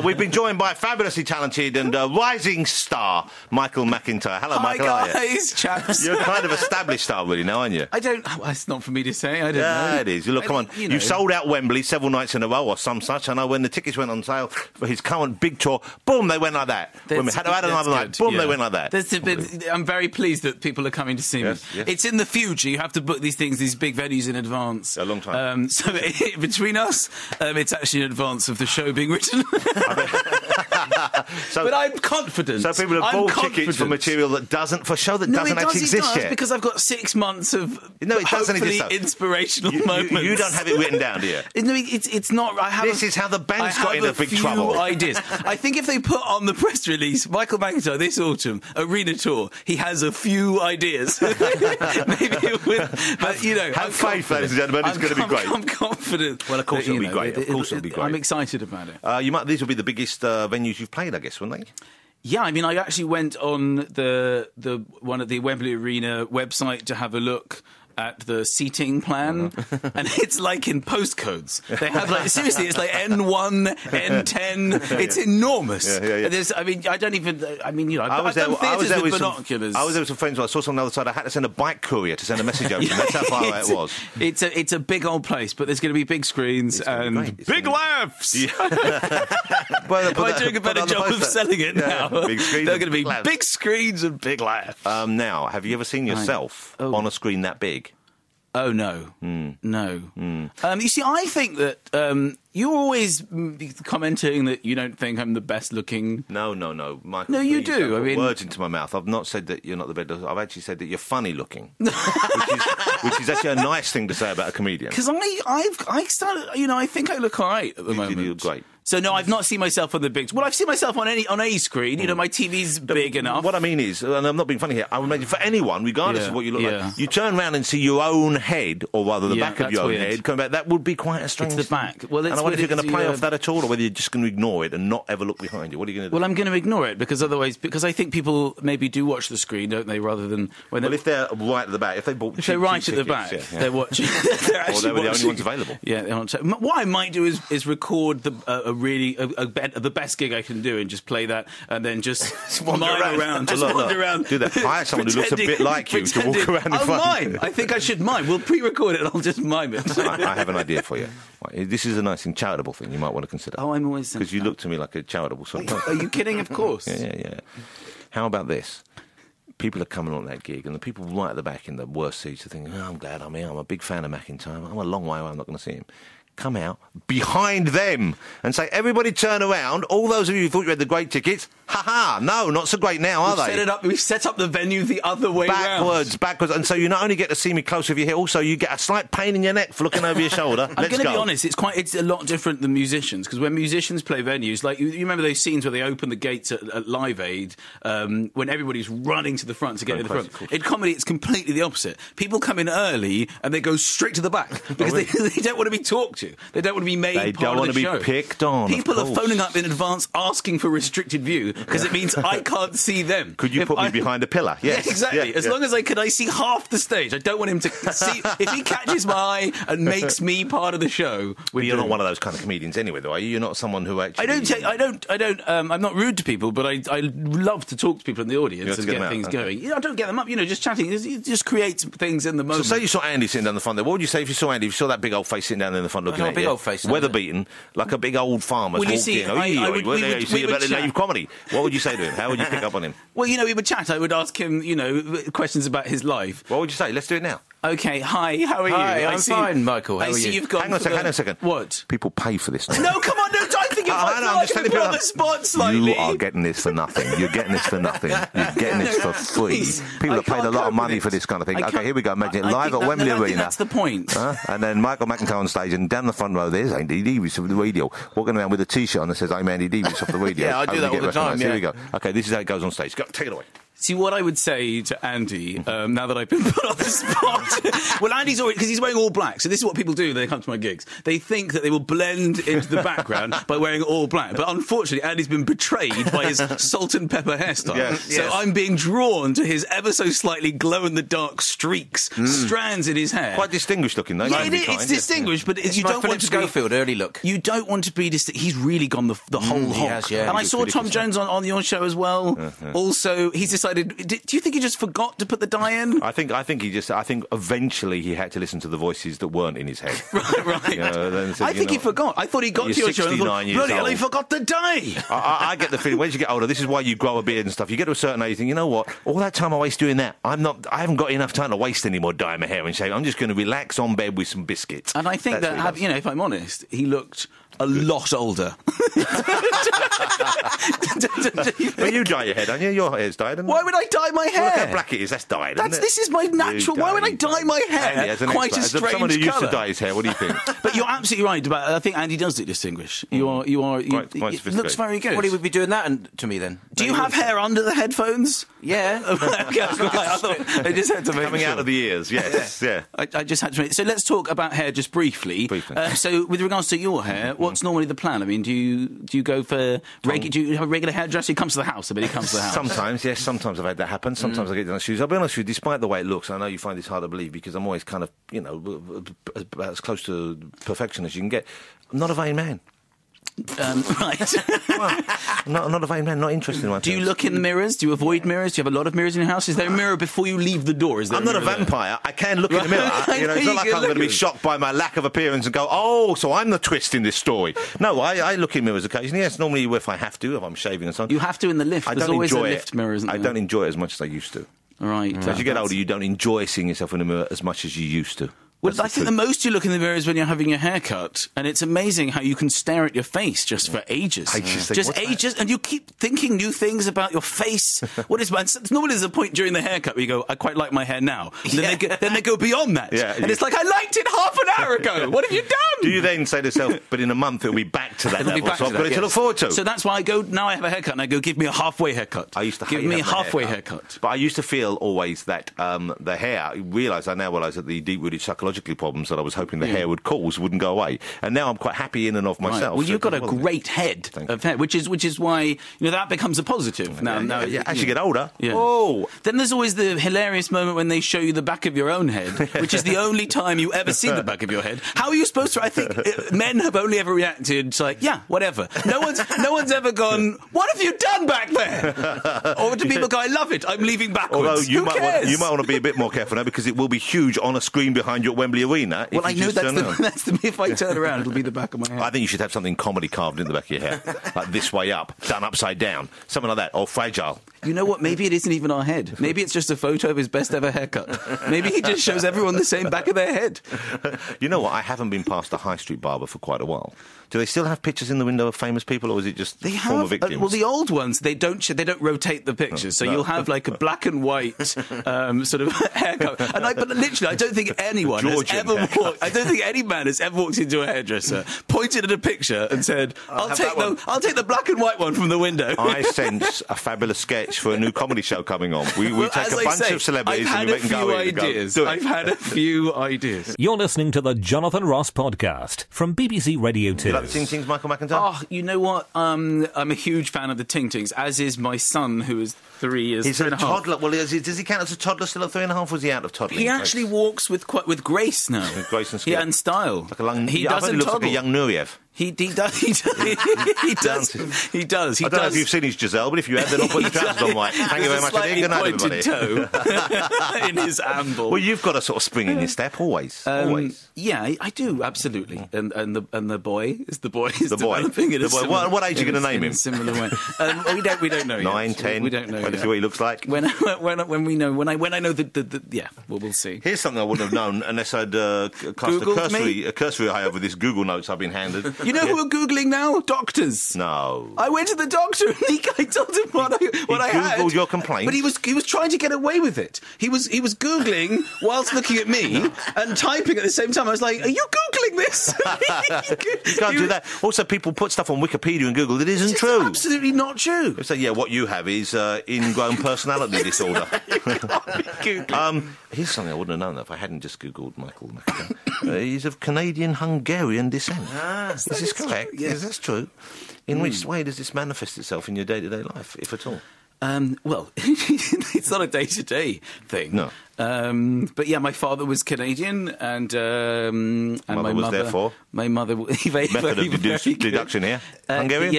We've been joined by fabulously talented and rising star, Michael Mcintyre. Hello, Michael. Hi, guys, chaps. You're a kind of established star, really, now, aren't you? I don't... Well, it's not for me to say. I don't know. Yeah, it is. Look, come on. You've sold out Wembley several nights in a row or some such. I know when the tickets went on sale for his current big tour, boom, they went like that. When we had another night, boom, they went like that. I'm very pleased that people are coming to see me. Yes. It's in the future. You have to book these things, these big venues in advance. A long time. So between us, it's actually in advance of the show being written. But I'm confident. So people have bought tickets for material that doesn't, for a show that doesn't actually exist yet. Because I've got 6 months of hopefully inspirational moments. You don't have it written down, do you? No, it's not. This is how the band's got into big trouble. Ideas. I think if they put on the press release, Michael Mcintyre this autumn, arena tour, he has a few ideas. Maybe it will. But, have faith, ladies and gentlemen. It's going to be great. I'm confident. Well, of course it'll be great. Of course it'll be great. I'm excited about it. These will be the biggest venues you've played, I guess, wouldn't they? Yeah, I mean, I actually went on the one of the Wembley Arena website to have a look at the seating plan, and it's like in postcodes. They have seriously, it's like N1, N10. It's enormous. Yeah. I've done theatres with binoculars. I was there with some friends. I saw something on the other side. I had to send a bike courier to send a message over. That's how far away it was. It's a big old place, but there's going to be big screens and big laughs. Yeah. Am I doing a better job of selling it now? Big screens. They're going to be big screens and big laughs. Now, have you ever seen yourself on a screen that big? Oh, no. No. You see, I think that you're always commenting that you don't think I'm the best looking. No, Michael. No, you do. Don't put words into my mouth. I've not said that you're not the best looking. I've actually said that you're funny looking, which is actually a nice thing to say about a comedian. Because I started, I think I look all right at the moment. You look great. So, no, I've not seen myself on the big... Well, I've seen myself on a screen. My TV's big enough. What I mean is, and I'm not being funny here, I would imagine for anyone, regardless of what you look like, you turn around and see your own head, or rather the back of your own head, coming back, that would be quite a strange thing. It's the back. Well, and I wonder if you're going to play off that at all, or whether you're just going to ignore it and not ever look behind you. What are you going to do? Well, I'm going to ignore it, because I think people maybe do watch the screen, don't they, rather than... Well, if they're right at the back, if they bought they're right at the back, they're watching... Or they were the only ones available. Yeah. What I might do is record the best gig I can do and just play that and then just wander around. Do that. Hire someone who looks a bit like you to walk around in front. Mime. I think I should mime. We'll pre-record it and I'll just mime it. I have an idea for you. This is a nice and charitable thing you might want to consider. Oh, I'm always... Because you look to me like a charitable sort of person. Are you kidding? Of course. Yeah. How about this? People are coming on that gig, and the people right at the back in the worst seats are thinking, I'm glad I'm here. I'm a big fan of Mcintyre. I'm a long way away. I'm not going to see him. Come out behind them and say, everybody turn around. All those of you who thought you had the great tickets, no, not so great now, are they? We've set up the venue the other way backwards. And so you not only get to see me close over your head, also you get a slight pain in your neck for looking over your shoulder. I'm going to be honest, it's a lot different than musicians, because when musicians play venues, like you remember those scenes where they open the gates at Live Aid, when everybody's running to the front to get in the front. In comedy, it's completely the opposite. People come in early and they go straight to the back because they don't want to be talked to. They don't want to be made part of the show. They don't want to be picked on. People are phoning up in advance asking for restricted view because it means I can't see them. Could you put me behind a pillar? Yes. Yeah, exactly. As long as I see half the stage. I don't want him to see. If he catches my eye and makes me part of the show. Well, you're not one of those kind of comedians anyway, though, are you? You're not someone who actually... I'm not rude to people, but I love to talk to people in the audience and get things going. I don't get them up, just chatting. It just creates things in the moment. So say you saw Andy sitting down the front there. What would you say if you saw Andy? If you saw that big old face sitting down there in the front looking at you? Big old face. Weather-beaten, like a big old farmer. Well, you see, you see about live comedy. What would you say to him? How would you pick up on him? Well, we would chat. I would ask him, questions about his life. What would you say? Let's do it now. Okay, hi, how are you? I'm fine, Michael. How are you? See you've gone Hang on a second. What? People pay for this now. No, come on, no, I think I'm just telling people on the spot slightly. You are getting this for nothing. You're getting this for nothing. You're getting this for free. People have paid a lot of money for this kind of thing. Okay, here we go. Imagine it live at Wembley Arena. That's the point. And then Michael Mcintyre on stage, and down the front row there's Andy Davies of the radio, walking around with a T-shirt on that says I'm Andy Davies off the radio. Yeah, I do that all the time. Here we go. Okay, this is how it goes on stage. Go, take it away. See, what I would say to Andy, now that I've been put on the spot... well, Andy's already... Because he's wearing all black, so this is what people do when they come to my gigs. They think that they will blend into the background by wearing all black. But unfortunately, Andy's been betrayed by his salt and pepper hairstyle. Yes. I'm being drawn to his ever so slightly glow-in-the-dark streaks, strands in his hair. Quite distinguished looking, though. Yeah, it's distingued, but you don't want to Schofield early look. You don't want to be... He's really gone the whole hog. Has, yeah. And I saw Tom Jones on your show as well. Also, he's decided... Do you think he just forgot to put the dye in? I think eventually he had to listen to the voices that weren't in his head. right. I think he forgot. I thought he got to your show and thought, bloody hell, he forgot the dye. I get the feeling, as you get older, this is why you grow a beard and stuff. You get to a certain age, you think, you know what? All that time I waste doing that, I haven't got enough time to waste any more dye in my hair and shave. I'm just going to relax on bed with some biscuits. And I think if I'm honest, he looked a lot older. But you dye your hair, don't you? Your hair's dyed. Why would I dye my hair? Well, look how black it is. That's dyed, isn't it? This is my natural... Why would I dye my hair quite a strange colour? Someone who used to dye his hair, what do you think? But you're absolutely right. I think Andy does look distinguished. You it looks very good. Well, he would be doing that to me then. Do you have hair under the headphones? Yeah. Okay, I thought I just had to make Coming out of the ears, yes. Yeah. I just had to make... So let's talk about hair just briefly. So with regards to your hair, what's normally the plan? I mean, do you go for... do you have a regular hairdresser? He comes to the house. I mean, he comes to the house. Sometimes, yes. Sometimes I've had that happen. Sometimes I get done shoes. I'll be honest with you, despite the way it looks, I know you find this hard to believe because I'm always kind of, about as close to perfection as you can get. I'm not a vain man. Right. Well, I'm not a vain man, not interested in myself. Do you look in the mirrors? Do you avoid mirrors? Do you have a lot of mirrors in your house? Is there a mirror before you leave the door? I'm not a vampire. I can look in the mirror. It's not like I'm going to be shocked by my lack of appearance and go, oh, so I'm the twist in this story. No, I look in mirrors occasionally. Yes, normally if I have to, if I'm shaving and so on. You have to in the lift. There's always a lift mirror, isn't there? I don't enjoy it as much as I used to. Right. As you get older, you don't enjoy seeing yourself in the mirror as much as you used to. Well, I think the most you look in the mirror is when you're having your hair cut, and it's amazing how you can stare at your face just for ages. And you keep thinking new things about your face. Normally there's a point during the haircut where you go, I quite like my hair now. And then they go beyond that. Yeah, and it's like, I liked it half an hour ago. What have you done? Do you then say to yourself, but in a month it'll be back to that level, so I've got it to look forward to? So that's why I go, now I have a haircut, and I go, give me a halfway haircut. I used to give me a halfway haircut. But I used to feel always that the hair, I now realise that the deep-rooted psychological problems that I was hoping the hair would cause wouldn't go away. And now I'm quite happy in and of myself. Right. Well, you've got a great head of hair, which is why that becomes a positive. Now, as you get older. Yeah. Oh. Then there's always the hilarious moment when they show you the back of your own head, which is the only time you ever see the back of your head. How are you supposed to? I think men have only ever reacted to like, yeah, whatever. No one's ever gone, what have you done back there? Or do people go, I love it, I'm leaving backwards. Although you might want to be a bit more careful now because it will be huge on a screen behind you at Wembley Arena. Well, I know that's the if I turn around, it'll be the back of my head. I think you should have something comedy carved in the back of your hair. Like this way up, done upside down. Something like that. Or fragile. You know what? Maybe it isn't even our head. Maybe it's just a photo of his best ever haircut. Maybe he just shows everyone the same back of their head. You know what? I haven't been past a high street barber for quite a while. Do they still have pictures in the window of famous people, or is it just former victims? Well, the old ones, they don't rotate the pictures, so you'll have like a black and white sort of haircut. But literally, I don't think anyone has ever walked. I don't think any man has ever walked into a hairdresser, pointed at a picture, and said, "I'll take the black and white one from the window." I sense a fabulous sketch for a new comedy show coming on. We take a bunch of celebrities and we make them go in and go. I've had a few ideas. You're listening to the Jonathan Ross podcast from BBC Radio 2. The Ting Tings, Michael McIntyre? Oh, you know what? I'm a huge fan of the Ting Tings, as is my son, who is 3 years. He's a toddler. Well, does he count as a toddler still at 3.5? Was he out of toddling? He actually walks with grace now. With grace and skill. Yeah, and style. He doesn't looks like a young Nureyev. He does. He does. I don't know if you've seen his Giselle, but if you have, then I'll put the trousers on white. Thank you very much. Good night, everybody. Toe in his amble. Well, you've got a sort of spring in your step, always. Always. Yeah, I do, absolutely. And the boy is developing in the boy. What age are you going to name him? Similar way. We don't know. 9, 10. We don't know. Want to see what he looks like? When I know the we'll see. Here's something I wouldn't have known unless I'd cast a cursory eye over this Google Notes I've been handed. You know who are Googling now? Doctors. No. I went to the doctor and I told him what I had. He Googled your complaint? But he was trying to get away with it. He was Googling whilst looking at me and typing at the same time. I was like, are you Googling this? You can't do that. Also, people put stuff on Wikipedia and Google that isn't true. Absolutely not true. They say, yeah, what you have is ingrown personality disorder. Here's something I wouldn't have known if I hadn't just Googled Michael McIntyre. He's of Canadian-Hungarian descent. Is this correct? True, yes. Is this true? In which way does this manifest itself in your day-to-day life, if at all? Well, it's not a day-to-day thing. No. But yeah, my father was Canadian, and Mother my was mother therefore? My mother. Method of deduction here. Hungarian?